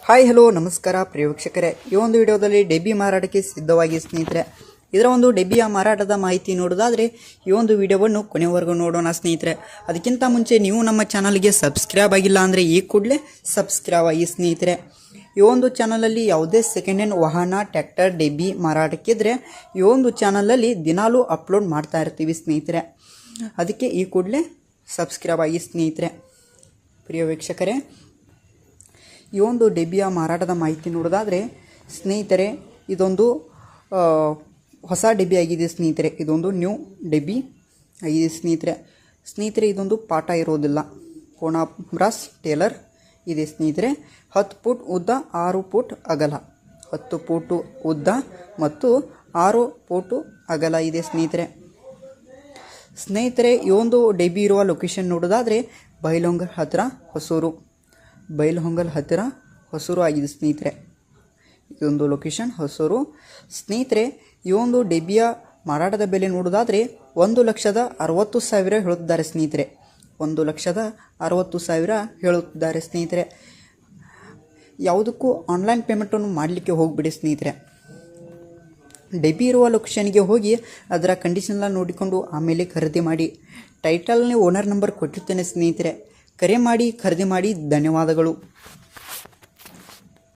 Hi hello ನಮಸ್ಕಾರ ಪ್ರಿಯ ವೀಕ್ಷಕರೇ, ಈ ಒಂದು ವಿಡಿಯೋದಲ್ಲಿ ಡೆಬ್ಬಿ ಮಾರಾಟಕ್ಕೆ ಸಿದ್ಧವಾಗಿ ಸ್ನೇಹಿತರೆ. ಇದರ ಒಂದು ಡೆಬ್ಬಿಯ ಮಾರಾಟದ ಮಾಹಿತಿ ನೋಡೋದಾದರೆ ಈ ಒಂದು ವಿಡಿಯೋವನ್ನು ಕೊನೆವರೆಗೂ ನೋಡೋಣ ಸ್ನೇಹಿತರೆ. ಅದಕ್ಕಿಂತ ಮುಂಚೆ ನೀವು ನಮ್ಮ ಚಾನಲ್ಗೆ ಸಬ್ಸ್ಕ್ರೈಬ್ ಆಗಿಲ್ಲ ಅಂದರೆ ಈ ಕೂಡಲೇ ಸಬ್ಸ್ಕ್ರೈಬ್ ಆಗಿ ಸ್ನೇಹಿತರೆ. ಈ ಒಂದು ಚಾನಲಲ್ಲಿ ಯಾವುದೇ ಸೆಕೆಂಡ್ ಹ್ಯಾಂಡ್ ವಾಹನ, ಟ್ರ್ಯಾಕ್ಟರ್, ಡೆಬ್ಬಿ ಮಾರಾಟಕ್ಕಿದ್ರೆ ಈ ಒಂದು ಚಾನಲಲ್ಲಿ ದಿನಾಲೂ ಅಪ್ಲೋಡ್ ಮಾಡ್ತಾ ಇರ್ತೀವಿ ಸ್ನೇಹಿತರೆ. ಅದಕ್ಕೆ ಈ ಕೂಡಲೇ ಸಬ್ಸ್ಕ್ರೈಬ್ ಆಗಿ ಸ್ನೇಹಿತರೆ. ಪ್ರಿಯ ವೀಕ್ಷಕರೇ, ಈ ಒಂದು ಡೆಬ್ಬಿಯ ಮಾರಾಟದ ಮಾಹಿತಿ ನೋಡೋದಾದರೆ ಸ್ನೇಹಿತರೆ, ಇದೊಂದು ಹೊಸ ಡೆಬ್ಬಿ ಆಗಿದೆ ಸ್ನೇಹಿತರೆ. ಇದೊಂದು ನ್ಯೂ ಡೆಬ್ಬಿ ಆಗಿದೆ ಸ್ನೇಹಿತರೆ. ಇದೊಂದು ಪಾಠ ಇರೋದಿಲ್ಲ, ಕೋಣ ಬ್ರಾಸ್ ಟೇಲರ್ ಇದೆ ಸ್ನೇಹಿತರೆ. 10 ಫೂಟ್ ಉದ್ದ, 6 ಫೂಟ್ ಅಗಲ. 10 ಫೂಟು ಉದ್ದ ಮತ್ತು 6 ಫೂಟು ಅಗಲ ಇದೆ ಸ್ನೇಹಿತರೆ. ಈ ಒಂದು ಡೆಬ್ಬಿ ಇರುವ ಲೊಕೇಶನ್ ನೋಡೋದಾದರೆ ಬೈಲಹೊಂಗಲ ಹೊಸೂರು ಆಗಿದೆ ಸ್ನೇಹಿತರೆ. ಇದೊಂದು ಲೊಕೇಶನ್ ಹೊಸೂರು ಸ್ನೇಹಿತರೆ. ಈ ಒಂದು ಡೆಬ್ಬಿಯ ಮಾರಾಟದ ಬೆಲೆ ನೋಡೋದಾದರೆ 1,60,000 ಹೇಳುತ್ತಿದ್ದಾರೆ ಸ್ನೇಹಿತರೆ. 1,60,000 ಹೇಳುತ್ತಿದ್ದಾರೆ ಸ್ನೇಹಿತರೆ. ಯಾವುದಕ್ಕೂ ಆನ್ಲೈನ್ ಪೇಮೆಂಟನ್ನು ಮಾಡಲಿಕ್ಕೆ ಹೋಗಿಬಿಡಿ ಸ್ನೇಹಿತರೆ. ಡೆಬ್ಬಿ ಇರುವ ಲೊಕೇಶನ್ಗೆ ಹೋಗಿ ಅದರ ಕಂಡೀಷನ್ನೆಲ್ಲ ನೋಡಿಕೊಂಡು ಆಮೇಲೆ ಖರೀದಿ ಮಾಡಿ. ಟೈಟಲ್ನೇ ಓನರ್ ನಂಬರ್ ಕೊಟ್ಟಿರ್ತೇನೆ ಸ್ನೇಹಿತರೆ. ಕರೆ ಮಾಡಿ ಖರೀದಿ ಮಾಡಿ. ಧನ್ಯವಾದಗಳು.